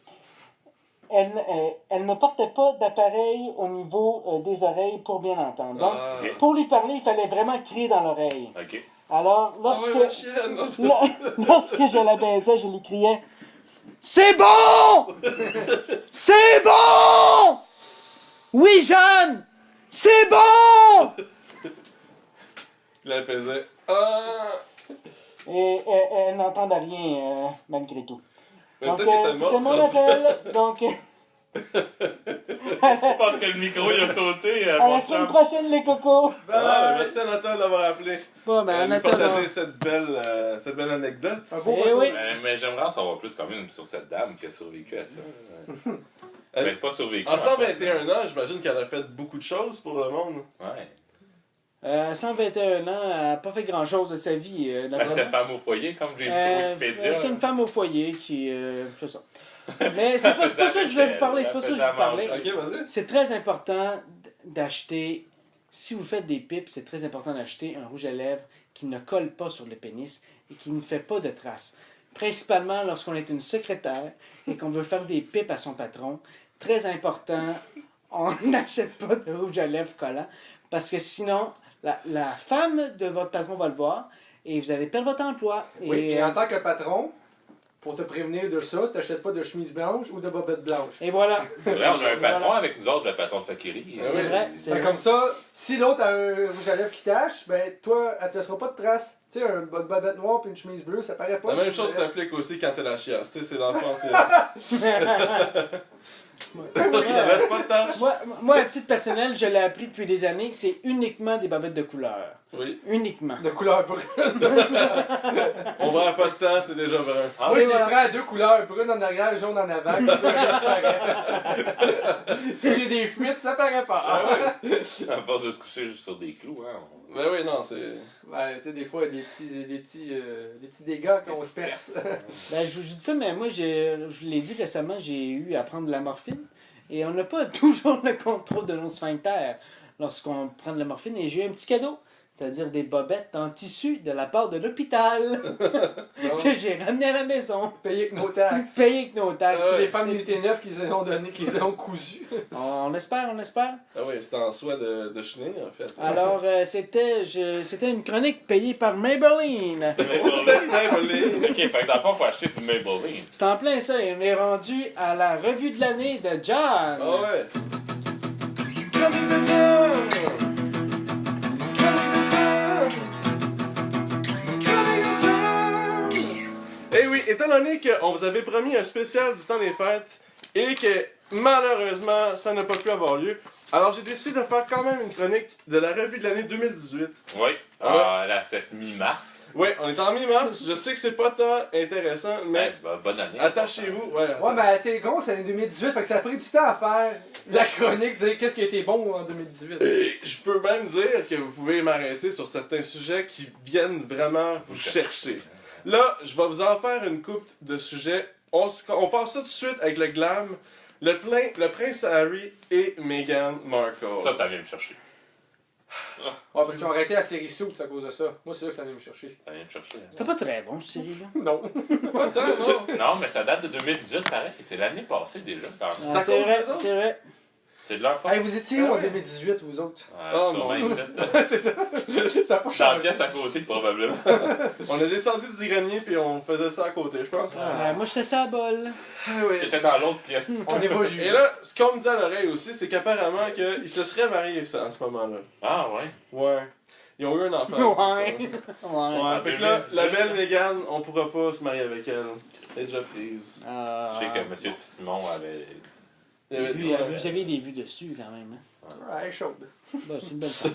elle ne portait pas d'appareil au niveau des oreilles pour bien entendre. Donc, Ah. Ok. pour lui parler, il fallait vraiment crier dans l'oreille. Ok. Alors, Ah ouais, ma chienne! lorsque je la baisais, je lui criais « C'est bon! C'est bon! Oui, Jeanne! C'est bon! » Là, elle faisait. Ah! Et elle n'entendait rien, malgré tout. Mais Donc, peut-être qu'elle était c'était morte. mon appel. Donc, Je pense que le micro il a sauté. à la Mon semaine chum. prochaine, les cocos. Ah, ben, merci Anatole d'avoir appelé. Bon, ben, Nous Anatole, partager cette belle anecdote. Un beau Eh retour. oui. Mais j'aimerais en savoir plus quand même sur cette dame qui a survécu à ça. Elle- Ben, pas survécu. En en fait. 121 ans, j'imagine qu'elle a fait beaucoup de choses pour le monde. Ouais. 121 ans, elle n'a pas fait grand-chose de sa vie. Elle d'après était moi. femme au foyer, comme j'ai vu sur Wikipédia. C'est une femme au foyer qui... c'est ça. Mais c'est pas ça que je voulais vous parler. C'est pas ça que je veux vous parler. Ok, vas-y. C'est très important d'acheter... Si vous faites des pipes, c'est très important d'acheter un rouge à lèvres qui ne colle pas sur le pénis et qui ne fait pas de traces. Principalement lorsqu'on est une secrétaire et qu'on veut faire des pipes à son patron. Très important, on n'achète pas de rouge à lèvres collant parce que sinon, la femme de votre patron va le voir et vous allez perdre votre emploi. Oui, et en tant que patron, pour te prévenir de ça, t'achètes pas de chemise blanche ou de bobette blanche. Et voilà. C'est vrai, on a un patron Voilà. avec nous autres, le patron de Fakiri. Ah C'est oui. vrai. C'est Fait vrai. comme ça, si l'autre a un rouge à lèvres qui tâche, ben toi, elle te laissera pas de traces. Tu sais, une bobette noire puis une chemise bleue, ça paraît pas. La même chose s'applique aussi quand t'es la chiasse. Tu sais, c'est l'enfant, c'est. Ça laisse pas de tâche. Moi, à titre personnel, je l'ai appris depuis des années, c'est uniquement des bobettes de couleur. Oui. Uniquement. De couleur brune. On prend pas de temps, c'est déjà vrai. Ah, Moi, oui, j'ai voilà. pris à deux couleurs, brune en arrière, jaune en avant, comme ça, ça paraît. Si j'ai des fuites, ça paraît pas. Ah ouais. À force de se coucher juste sur des clous, hein. Ben oui, non, c'est. Ouais, tu sais, des fois, il y a des petits dégâts qu'on se perce. Ben, je vous dis ça, mais moi, je l'ai dit récemment, j'ai eu à prendre de la morphine. Et on n'a pas toujours le contrôle de nos sphincters lorsqu'on prend de la morphine. Et j'ai eu un petit cadeau, c'est-à-dire des bobettes en tissu de la part de l'hôpital que j'ai ramené à la maison. Payer avec nos taxes. Payé avec nos taxes. Ah C'est ouais. les femmes d'unité 9 qui les ont donné, qui les ont cousues. On espère, on espère. Ah oui, c'était en soie de chenille, en fait. Alors, c'était une chronique payée par Maybelline. Mais c'est vrai. Ok, fait que dans le fond, il faut acheter du Maybelline. C'est en plein ça. Et on est rendu à la revue de l'année de John. Ah ouais. Chronique de John! Chronique de John! Chronique de John! Eh oui, étant donné qu'on vous avait promis un spécial du temps des fêtes et que malheureusement ça n'a pas pu avoir lieu, alors j'ai décidé de faire quand même une chronique de la revue de l'année 2018. Oui, là, cette mi-mars. Oui, on est en mi-mars, je sais que c'est pas tant intéressant, mais Bonne année. attachez-vous. Ouais, Ouais, mais elle était grosse l'année 2018, fait que ça a pris du temps à faire la chronique, dire qu'est-ce qui a été bon en 2018. Je peux même dire que vous pouvez m'arrêter sur certains sujets qui viennent vraiment vous chercher. Là, je vais vous en faire une coupe de sujets. On passe ça tout de suite avec le glam. Le prince Harry et Meghan Markle. Ça vient me chercher. Ouais, parce qu'ils ont arrêté la série Suits à cause de ça. Moi, c'est là que ça vient me chercher. Ça vient me chercher. Hein. C'était pas très bon, cette série-là. Non. Pas tant, non. Non, mais ça date de 2018, pareil. C'est l'année passée déjà, quand même. à C'est cause vrai, des autres? c'est vrai. C'est de leur faute. Hey, vous étiez où en 2018, vous autres? Oh, Sûrement mon ici. C'est ça. Ça n'a pas Dans la changé. pièce à côté, probablement. On est descendu du grenier puis on faisait ça à côté, je pense. Moi, j'étais ça à bol. Ah oui. J'étais dans l'autre pièce. On évolue. Et là, ce qu'on me dit à l'oreille aussi, c'est qu'apparemment qu'ils se seraient mariés ça, en ce moment-là. Ah, ouais. Ouais. Ils ont eu un enfant. aussi, Ouais. je pense. Ouais. Ouais, fait que là, la belle Mégane, on pourra pas se marier avec elle. Elle est déjà prise. Je sais que M. Simon avait. Il y avait- Vu, vous avez des vues dessus quand même. Hein. Ouais, chaude. Bah, c'est une belle chose.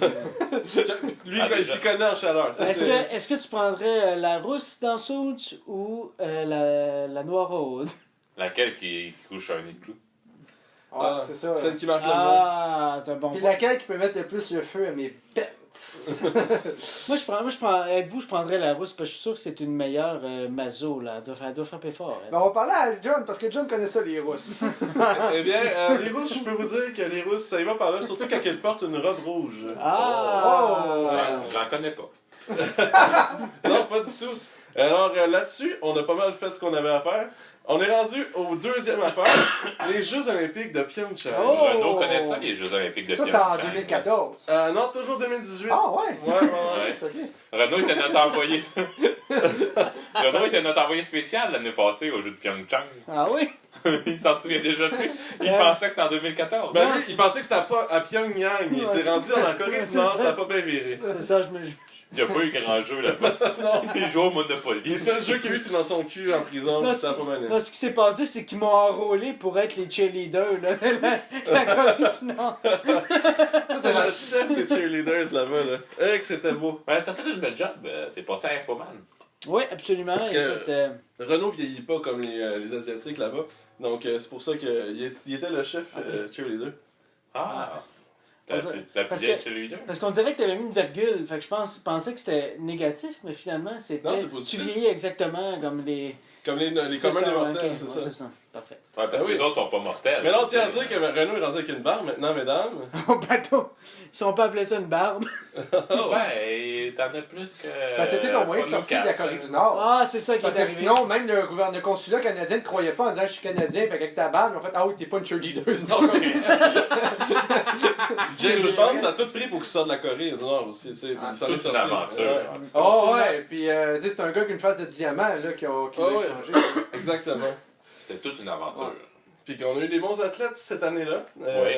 Lui, Ah, il déjà. s'y connaît en chaleur. ça, Est-ce c'est- que, est-ce que tu prendrais la rousse dans Soulch ou la noiraude? Laquelle qui couche un nid de clou? Ah, c'est ça. Celle qui marque le nom. Ah, t'as un bon Puis point. laquelle qui peut mettre le plus le feu à mes pets? Moi, je prends, avec vous, je prendrais la rousse parce que je suis sûr que c'est une meilleure maso, là. Elle doit frapper fort. elle. Ben, on va parler à John, parce que John connaît ça, les Russes. Eh bien, les rousses, je peux vous dire que les rousses, ça y va par là, surtout quand elles portent une robe rouge. Ah! J'en connais pas. Non, pas du tout. Alors là-dessus, on a pas mal fait ce qu'on avait à faire. On est rendu au deuxième affaire, les Jeux Olympiques de Pyeongchang. Oh! Renaud connaît ça, les Jeux Olympiques de Ça, c'était en Pyeongchang. 2014. Non, toujours 2018. Ah, ouais? Ouais, ouais, ouais. Ouais. C'est ok. Renaud était notre envoyé. Renaud était notre envoyé spécial l'année passée au Jeux de Pyeongchang. Ah oui? Il s'en souvient déjà plus. Il Ouais. pensait que c'était en 2014. Ben lui, il pensait que c'était pas à Pyongyang. Il Ouais, s'est rendu c'est ça. en Corée Ouais, du c'est Nord, ça, ça a pas bien viré. C'est ça, Il n'y a pas eu grand jeu là-bas. Il jouait au Monopoly. Les seuls jeux qu'il y a eu, c'est dans son cul en prison, Non, puis ce ça a qui, pas bien non, ce qui s'est passé, c'est qu'ils m'ont enrôlé pour être les cheerleaders, là. La Corée du Nord. C'était le chef des cheerleaders là-bas, là. Que c'était beau. Ouais, t'as fait une belle job. T'es passé à Infoman. Oui, absolument. Parce que- Écoute, Renault vieillit pas comme les Asiatiques là-bas. Donc c'est pour ça qu'il était le chef cheerleader. Ah. La Parce plus que- vieille cheerleader. parce qu'on dirait que tu avais mis une virgule. Fait que je pensais que c'était négatif, mais finalement, c'était. Non, c'est Tu positif. vieillis exactement comme les. Comme les communs C'est ça, des ouais, mortels, ok, c'est ouais, ça. c'est ça. Parfait. Ouais, parce Ah que oui. les autres sont pas mortels. Mais là, on tient à dire que Renault est rendu avec une barre maintenant, mesdames. Au bateau. Si on peut appeler ça une barbe. Ouais, t'en as plus que. Ben, c'était ton moyen de pas nous sortir de la quatre. Corée du Nord. Ah, c'est ça qui Parce est que arrivé. sinon, même le consulat canadien ne croyait pas en disant je suis canadien, fait qu'avec ta barbe, ils ont fait ah oui, t'es pas une cheerleader, non, comme ça. James Bond, ça a tout pris pour qu'il sorte de la Corée du Nord aussi, tu sais. Ah, Ça en est toute une sorti. aventure. Ouais. Oh ouais, puis tu sais, c'est un gars qui a une face de diamant là, qui a Ah ouais. changé. Exactement. C'était toute une aventure. Ouais. Puis qu'on a eu des bons athlètes cette année-là. Oui.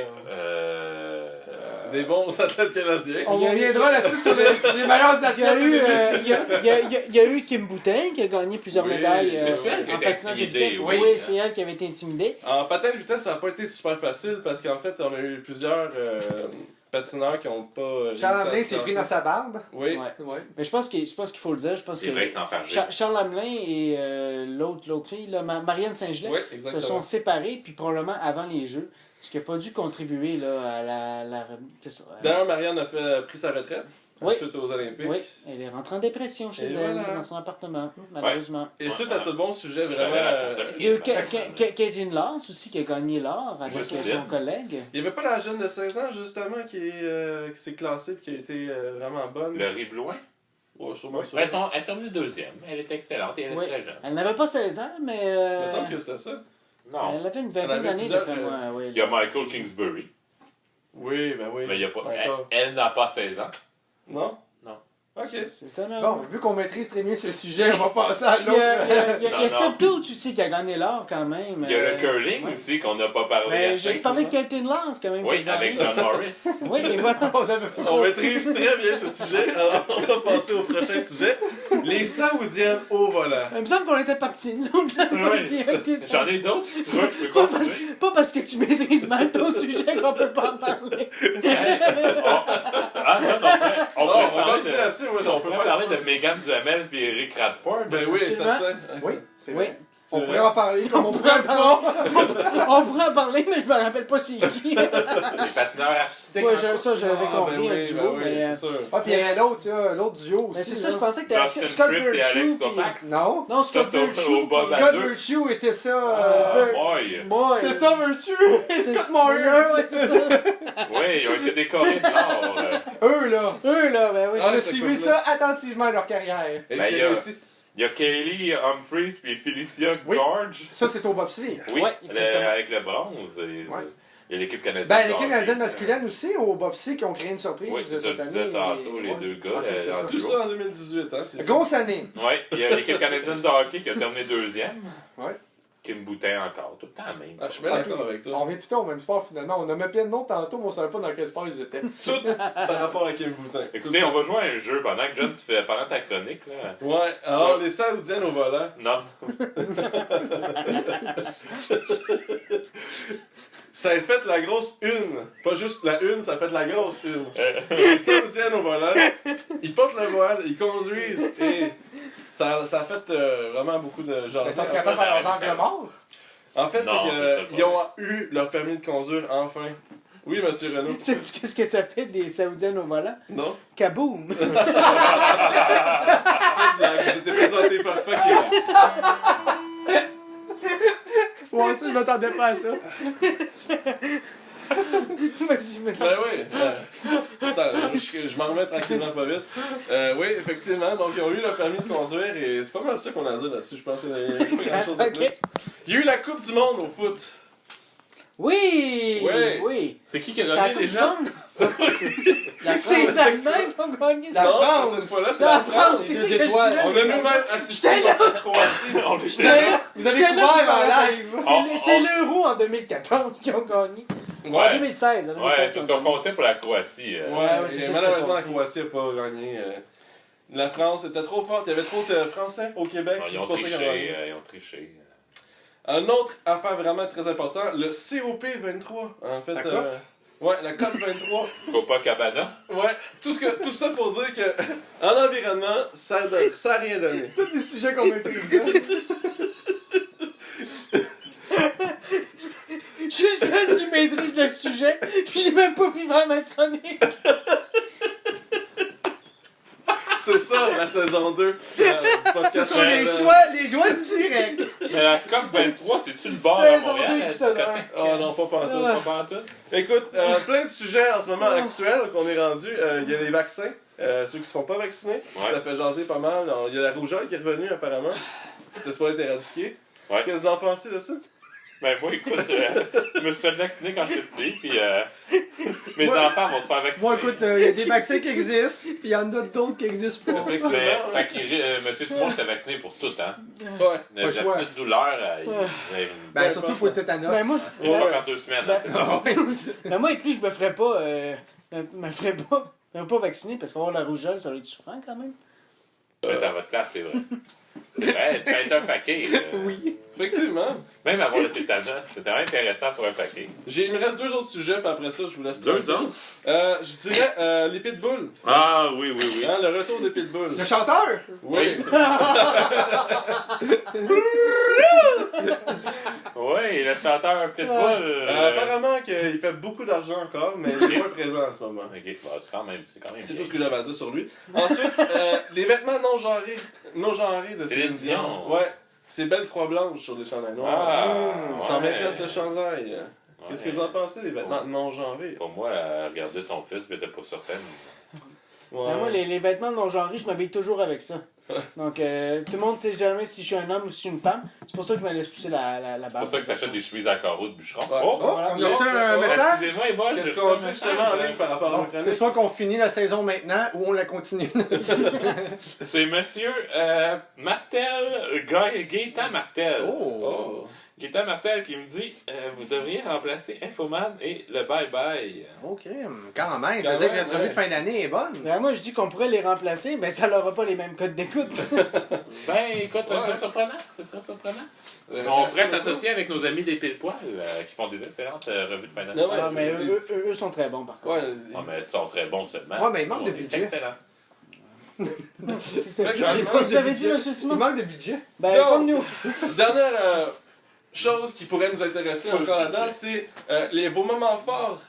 Des bons athlètes canadiens. On reviendra là-dessus sur les meilleurs Il y a athlètes eu, de il y a eu Kim Boutin qui a gagné plusieurs Oui, médailles c'est elle qui a en été patinage de intimidée, vitesse. oui. Oui, c'est elle qui avait été intimidée. En patin de vitesse, ça n'a pas été super facile parce qu'en fait, on a eu plusieurs patineurs qui n'ont pas. Charles Hamelin réussi à s'est pris se dans lancer. sa barbe. Oui. Ouais. Ouais. Mais je pense qu'il faut le dire. Je pense C'est que vrai qu'ils s'en fargeaient. Charles Hamelin et l'autre fille, là, Marianne Saint-Gelais, Oui, se exactement. sont séparés, puis probablement avant les Jeux. Ce qui n'a pas dû contribuer là, à la c'est ça. D'ailleurs, Marianne a pris sa retraite Oui. suite aux Olympiques. Oui, elle est rentrée en dépression chez Et elle, voilà. dans son appartement, malheureusement. Et suite à ce bon sujet, J'avais vraiment. la console. Il y a eu Caitlin Lars aussi qui a gagné l'or avec Juste son bien. collègue. Il n'y avait pas la jeune de 16 ans, justement, qui s'est classée et qui a été vraiment bonne. Le Ribloin. Ouais, sûrement ça. Elle a terminé deuxième. Elle était excellente et elle est Oui. très jeune. Elle n'avait pas 16 ans, mais Il me semble que c'était ça. Non. elle avait une Elle vingtaine avait d'années plusieurs, d'après moi. Oui, Il y a Michael Kingsbury. Oui, ben oui. Mais il y a pas. Encore. Elle n'a pas 16 ans. Non? Non. Ok. C'est étonnant. Bon, vu qu'on maîtrise très bien ce sujet, on va passer à Puis, l'autre. il y a Non, non. Seb Toots aussi qui a gagné l'or quand même. Il y a le curling ouais. aussi qu'on n'a pas parlé. Ben, à j'ai chaque parlé de fois. Caitlin Lars quand même. Oui, qui a avec gagné. John Morris. Oui, et voilà. On maîtrise très bien ce sujet, alors on va passer au prochain sujet. Les Saoudiennes au volant. Il me semble qu'on était partis, nous autres, là, Oui. partis avec des J'en ai d'autres, si tu veux, je peux Pas parce, continuer. pas parce que tu maîtrises mal ton sujet qu'on peut pas en parler. Ah, non, on Non, pourrait on parler continue de... là-dessus, moi On j'en peux pourrait pas parler dire de Megan Duhamel et Eric Radford. Ben oui, Absolument. certain. Oui, c'est Oui. vrai. On pourrait en parler comme on pourrait pourrait pas. On pourrait en parler, mais je me rappelle pas c'est qui. Les patineurs artistiques. Ouais, encore. ça, j'avais Ah, compris, ben un oui, duo, ben oui, mais... c'est sûr. Ah, puis il y avait l'autre, là, l'autre duo aussi. Mais c'est ça, là. je pensais que t'avais Justin Scott Priest et Virtue. Alex puis- Kovacs. Non. Non, Scott Scott au Virtue. Bob puis- à Scott deux. Virtue était ça. Ah, Ver- boy. Boy. C'était ça, Virtue. Scott Moyer. Ouais, c'est ça. Oui, ils ont été décorés de l'or. Eux, là. Eux, là, ben oui. On a ce suivi couple-là. ça attentivement, leur carrière. Et Ben, c'est il y a- réussi. Il y a Kaylee Humphries puis Felicia Oui. Gorge. Ça, c'est au bobsleigh. Oui, Ouais, exactement. avec le bronze. Et Ouais. Il y a l'équipe canadienne. Ben, de l'équipe hockey. canadienne masculine aussi, au Bobsy, qui ont créé une surprise Oui, c'est ça, cette je année. disais tantôt, les Ouais. deux gars. Ok, c'est ça. Tout ça en 2018, hein? C'est Grosse année. Oui, il y a l'équipe canadienne de hockey qui a terminé deuxième. Ouais. Kim Boutin encore, tout le temps même. Ah, je suis bien d'accord avec toi. On vient tout le temps au même sport finalement. On nommait plein de noms tantôt, mais on savait pas dans quel sport ils étaient. Tout par rapport à Kim Boutin. Écoutez, on va jouer à un jeu pendant que John, pendant ta chronique. Là. Ouais, alors les Saoudiennes au volant. Non. Ça a fait la grosse une. Pas juste la une, ça a fait la grosse une. Les Saoudiennes au volant, ils portent le voile, ils conduisent et ça a fait vraiment beaucoup de gens. Mais ça serait pas faire leurs angles morts. En fait, Non, c'est ça, c'est qu'ils ont eu leur permis de conduire enfin. Oui, monsieur Renaud. Sais-tu qu'est-ce que ça fait des Saoudiennes au volant? Non? Kaboom! C'est une blague, vous étiez présenté par Fakir. Ouais, ça, je m'attendais pas à ça. Vas-y, Ben oui. Attends, je m'en remets tranquillement pas vite. Oui, effectivement, donc ils ont eu le permis de conduire et c'est pas mal ça qu'on a dit là-dessus. Je pense qu'il n'y a pas grand-chose de plus. Il y a eu la Coupe du Monde au foot. Oui! Oui. Oui! C'est qui a C'est la gagné Coupe du déjà? Monde? C'est les Allemands qui ont gagné La ça. Non, France. cette fois-là, c'est C'est la France! les Qu'est-ce deux que je étoiles. disais? On a nous-mêmes assisté J'étais là. à la Croatie. J'étais là. Vous avez J'étais là, couvert je me en rappelle. live. C'est l'Euro en 2014 qui ont gagné. En Ouais. 2016. En 2016 Ouais, qu'ils parce ont qu'on gagné. comptait pour la Croatie. Ouais, ouais, c'est et ça que malheureusement, c'est la passé. Croatie n'a pas gagné. La France était trop forte. Il y avait trop de Français au Québec. Non, c'est ils ont pour ça qu'ils ont gagné. triché. Ils ont triché. Un autre affaire vraiment très important, le COP23. En fait, La COP? ouais, la COP 23. Copacabana. Ouais, tout ça pour dire que en environnement, ça a rien donné. Tous des sujets qu'on maîtrise bien. Je suis le seul qui maîtrise le sujet, puis j'ai même pas pu faire ma chronique. C'est ça, la saison 2 du podcast. Ce sont les joies du direct. Mais la COP23, c'est-tu le bord à Saison Montréal? 2, la épisode discothèque? Oh non, pas pantoute. Ah. Pas pantoute? Écoute, plein de sujets en ce moment actuels qu'on est rendu. Il y a les vaccins, ceux qui se font pas vacciner. Ouais. Ça fait jaser pas mal. Il y a la rougeole qui est revenue apparemment. C'était supposé être éradiqué. Ouais. Qu'est-ce que vous en pensez de ça? Ben moi, écoute, je me suis fait vacciner quand j'étais petit, puis mes enfants vont se faire vacciner. Moi, écoute, il y a des vaccins qui existent, puis il y en a d'autres qui existent pas. Mais, Effectivement. fait Monsieur Simon s'est vacciné pour tout, hein. Ouais. La le choix. petite douleur, Ben, surtout pour le tétanos. Ben, moi, il va faire 2 semaines, hein, c'est ça. ben, moi et plus, je me ferais pas, me ferais pas vacciner parce qu'avoir la rougeole, ça va être souffrant quand même. Être à votre place, c'est vrai. C'est vrai, tu être un fakir. Oui. Effectivement. Même avoir le tétanos, c'était vraiment intéressant pour un fakir. Il me reste 2 autres sujets, puis après ça, je vous laisse. 2 tranquille. autres? Je dirais les pitbulls. Ah, oui, oui, oui. Hein, le retour des pitbulls. Le chanteur! Oui. Oui, le chanteur Pitbull. Apparemment qu'il fait beaucoup d'argent encore, mais il est moins présent en ce moment. Ok, bah, c'est quand même C'est bien. tout ce que j'avais à dire sur lui. Ensuite, les vêtements non-genrés de Céline Céline Dion. Dion. Ouais. Ces belles croix blanches sur les chandails noirs. Ah, 120 ouais. piastres le chandail. Qu'est-ce que vous en pensez, les vêtements non-genrés? Pour moi, regarder son fils, mais t'es pas certaine. Ouais. Ben, moi, les vêtements non genrés, je m'habille toujours avec ça. Donc, tout le monde sait jamais si je suis un homme ou si je suis une femme. C'est pour ça que je me laisse pousser la C'est barbe. pour ça que ça achète des chemises à carreaux de bûcheron. Ouais. Oh! Oh, Voilà. on a reçu un Ouais. message. Excusez-moi, les boys, Qu'est-ce j'ai qu'on reçu dit un justement en message. ligne par rapport à Bon, nos c'est chroniques? soit qu'on finit la saison maintenant ou on la continue. C'est monsieur Martel, Gaëtan Martel. Oh. Gaëtan Martel qui me dit vous devriez remplacer Infoman et le bye-bye. Ok, quand même. Ça Quand veut dire que même, notre revue ouais. de fin d'année est bonne. Ben, moi, je dis qu'on pourrait les remplacer, ben ça n'aura pas les mêmes codes d'écoute. Ben écoute, ça Ouais. serait surprenant. Ça serait surprenant. On Merci pourrait beaucoup. s'associer avec nos amis des pile-poils qui font des excellentes revues de fin d'année. Ah ouais. Ah, mais eux sont très bons, par contre. Ouais. Ah, mais ils sont très bons seulement. Ouais, mais il manque On de est budget. Excellent. C'est Fait que vous j'en avez dit, monsieur Il Simon? manque de budget. Ben, Donc, comme nous. Dernière chose qui pourrait nous intéresser encore là-dedans, c'est vos moments forts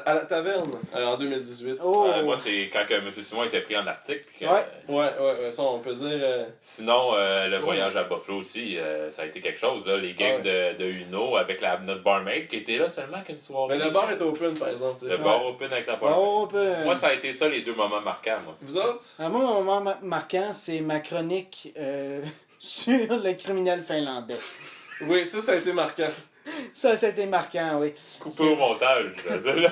à la taverne en 2018. Oh. Moi, c'est quand que M. Simon était pris en Arctique. Puis que, Ouais. Ouais, ça on peut dire. Sinon, le voyage à Buffalo aussi, ça a été quelque chose. Là. Les games de Uno avec notre barmaid qui était là seulement qu'une soirée. Mais le bar est open par exemple. tu sais. Le bar open avec la barmaid. Bon, on peut... Moi, ça a été ça les 2 moments marquants. Moi. Vous autres? Moi, mon moment marquant, c'est ma chronique sur le criminel finlandais. Oui, ça a été marquant. Ça a été marquant, oui. Coupé au montage. Là.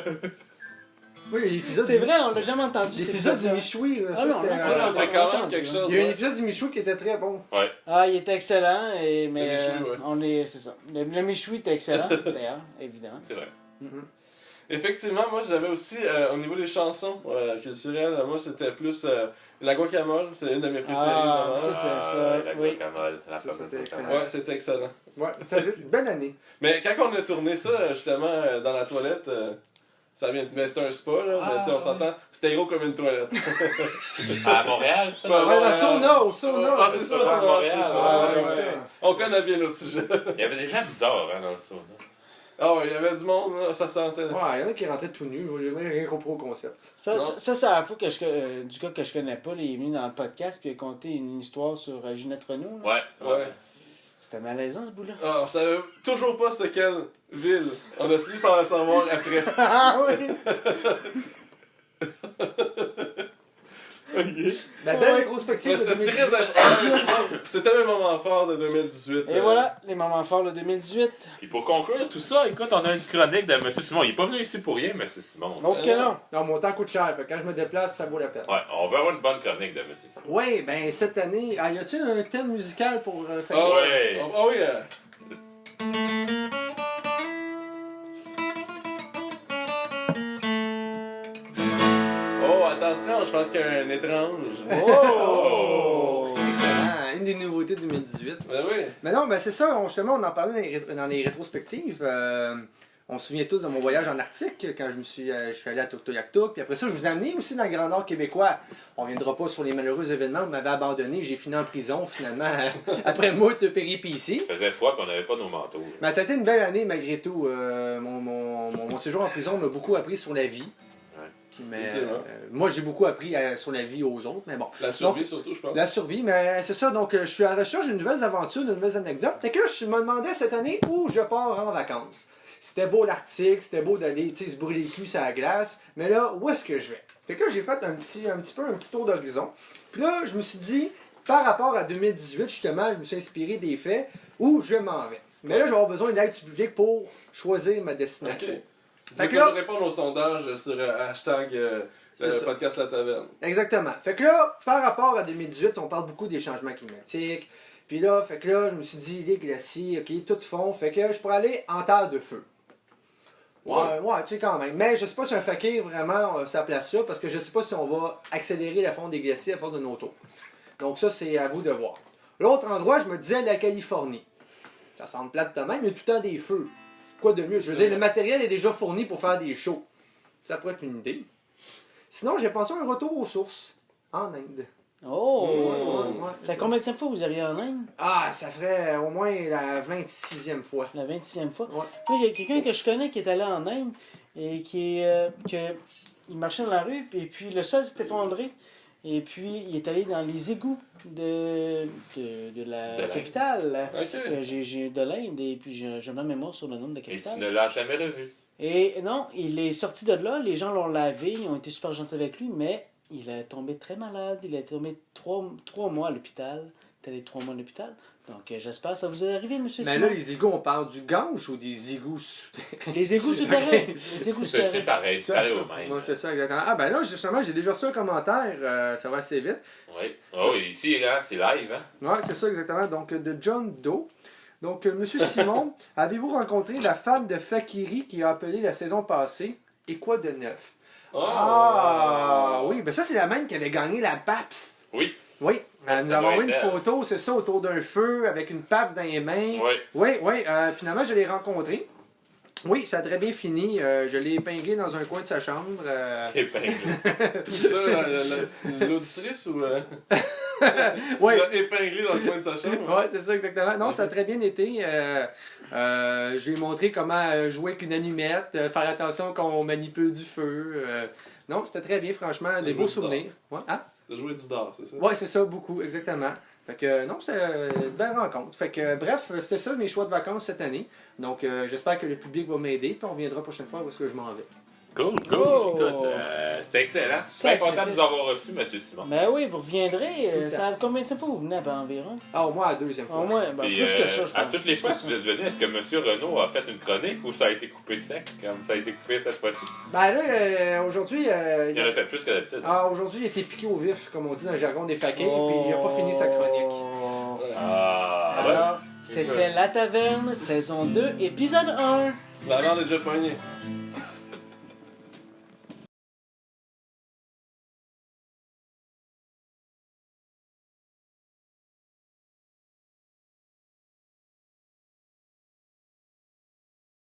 Oui, l'épisode C'est vrai, on l'a jamais entendu. cet l'épisode du épisode-là. Michoui, Ah non, c'était... non, Ça, on c'était l'a quand même entendu, quelque hein. chose. Il y a un Ouais. épisode du Michoui qui était très bon. Ouais. Ah, il était excellent, mais Michoui, ouais. on est... C'est ça. Le Michoui était excellent, d'ailleurs, évidemment. C'est vrai. Effectivement, moi j'avais aussi, au niveau des chansons culturelles, moi c'était plus la guacamole, c'est une de mes préférées. Ah, vraiment. ça, la oui. guacamole, la Ça, fameuse c'était guacamole. Ouais, c'était excellent. Ouais, c'était une belle année. Mais quand on a tourné ça, justement, dans la toilette, ça vient. Ben, c'était un spa, là, mais tu sais, on s'entend, c'était gros comme une toilette. À Montréal, ça? Ouais, Ouais, au sauna. Ah, c'est ça, à ouais, Montréal, c'est ça. ouais, ouais, ouais. ouais. On connaît bien notre sujet. Il y avait des gens bizarres dans le sauna. Ah ouais, il y avait du monde, là, ça sentait. Ouais, il y en a qui rentraient tout nus. Moi, j'ai rien compris au concept. Ça, Non. c'est la fois que du gars que je connais pas, là, il est venu dans le podcast puis il a conté une histoire sur Ginette Renault. Là. Ouais, Ouais. C'était malaisant, ce bout-là. Ah, on savait toujours pas c'était quelle ville. On a fini par le savoir après. Ah oui! La belle rétrospective Ouais, de c'était 2018. très intéressant. C'était mes moments forts de 2018. Et voilà, les moments forts de 2018. Et pour conclure tout ça, écoute, on a une chronique de M. Simon. Il est pas venu ici pour rien, M. Simon. Donc, non. Non, mon temps coûte cher. Fait que quand je me déplace, ça vaut la peine. Ouais, on va avoir une bonne chronique de M. Simon. Oui, ben cette année, y a-t-il un thème musical pour faire Ah Ouais. ouais. Ah oui. Oh, attention, je pense qu'il y a un étrange. Oh! Excellent, une des nouveautés de 2018. Ben oui. Mais non, ben c'est ça, justement, on en parlait dans les rétrospectives. On se souvient tous de mon voyage en Arctique, quand je suis allé à Tuktoyaktuk. Puis après ça, je vous ai amené aussi dans le Grand Nord québécois. On ne viendra pas sur les malheureux événements où vous m'avez abandonné. J'ai fini en prison, finalement, après moult péripéties. Il faisait froid qu'on n'avait pas nos manteaux. Mais ça a été une belle année, malgré tout. Mon séjour en prison m'a beaucoup appris sur la vie. Mais Effectivement. moi, j'ai beaucoup appris sur la vie aux autres, mais bon. La survie surtout, je pense. La survie, mais c'est ça. Donc, je suis à la recherche de nouvelles aventures, de nouvelles anecdotes. Fait que là, je me demandais cette année où je pars en vacances. C'était beau l'Arctique, c'était beau d'aller se brûler le cul sur la glace, mais là, où est-ce que je vais? Fait que là, j'ai fait un petit tour d'horizon. Puis là, je me suis dit, par rapport à 2018, justement, je me suis inspiré des faits où je m'en vais. Mais là, je vais avoir besoin d'aide du public pour choisir ma destination. Ok. Fait Fait que que là- répondre au sondage sur hashtag C'est ça. podcast La Taverne. Exactement. Fait que là, par rapport à 2018, on parle beaucoup des changements climatiques. Puis là, fait que là, je me suis dit, les glaciers, ok, tout fond. Fait que je pourrais aller en terre de feu. Ouais, tu sais quand même. Mais je sais pas si un fakir vraiment sa place là, parce que je sais pas si on va accélérer la fonte des glaciers à force de nos tours. Donc ça, c'est à vous de voir. L'autre endroit, je me disais la Californie. Ça semble plate de même, mais tout le temps des feux. Quoi de mieux? Je veux dire, le matériel est déjà fourni pour faire des shows. Ça pourrait être une idée. Sinon, j'ai pensé à un retour aux sources, en Inde. Oh! Ouais, La combien de fois vous arrivez en Inde? Ah, ça ferait au moins la 26e fois. La 26e fois. Ouais. Moi, il y a quelqu'un que je connais qui est allé en Inde et il marchait dans la rue et puis le sol s'est effondré. Et puis, il est allé dans les égouts de la De l'Inde. capitale. Ok. J'ai de l'Inde et puis j'ai ma mémoire sur le nom de la Et tu capitale. ne l'as jamais revu. Et non, il est sorti de là, les gens l'ont lavé, ils ont été super gentils avec lui, mais il est tombé très malade, il a tombé 3 mois à l'hôpital. Il est allé 3 mois à l'hôpital. Donc j'espère que ça vous est arrivé, monsieur Mais Simon. là, les égouts, on parle du Gange ou des égouts souterrains? Les égouts souterrains. Les égouts C'est souterrains. pareil, c'est pareil au même. Ouais, c'est ça, exactement. Ah, ben là, justement, j'ai déjà reçu un commentaire, ça va assez vite. Oui. Oh, ici, là, c'est live, hein? Ouais, c'est ça, exactement. Donc, de John Doe. Donc, monsieur Simon, avez-vous rencontré la femme de Fakiri qui a appelé la saison passée Et quoi de neuf? Ah, oui, ben ça, c'est la même qui avait gagné la PAPS. Oui. Oui, Ça nous doit avons eu être une elle. photo, c'est ça, autour d'un feu, avec une PAPS dans les mains. Oui. Oui, finalement, je l'ai rencontré. Oui, ça a très bien fini. Je l'ai épinglé dans un coin de sa chambre. Épingle. Ça, l'auditrice ou. Ouais. Tu l'as épinglé dans le coin de sa chambre? Oui, c'est ça, exactement. Non, ça a très bien été. J'ai montré comment jouer avec une allumette, faire attention qu'on manipule du feu. Non, c'était très bien, franchement. Des beaux souvenirs. Ouais, hein? T'as joué du dard, c'est ça? Ouais, c'est ça, beaucoup, exactement. Fait que non, c'était une belle rencontre. Fait que bref, c'était ça mes choix de vacances cette année. Donc j'espère que le public va m'aider, puis on reviendra la prochaine fois où est-ce que je m'en vais. Cool. Oh. Écoute, c'était excellent. Très Sacrifice. content de vous avoir reçu, M. Simon. Ben oui, vous reviendrez. Tout le Ça, combien de fois vous venez environ? Ah, au moins à la deuxième fois. Au moins, ben, Puis, plus que ça, je pense. à toutes les fois que Plus vous êtes venu, est-ce que M. Renaud a fait une chronique ou ça a été coupé sec, comme ça a été coupé cette fois-ci? Ben là, aujourd'hui, Il en a fait plus que d'habitude. aujourd'hui, il a été piqué au vif, comme on dit dans le jargon des faquins, puis il a pas fini sa chronique. Oh. Ah, ouais. Alors, c'était La Taverne, saison 2, épisode 1. La langue est déjà poignée.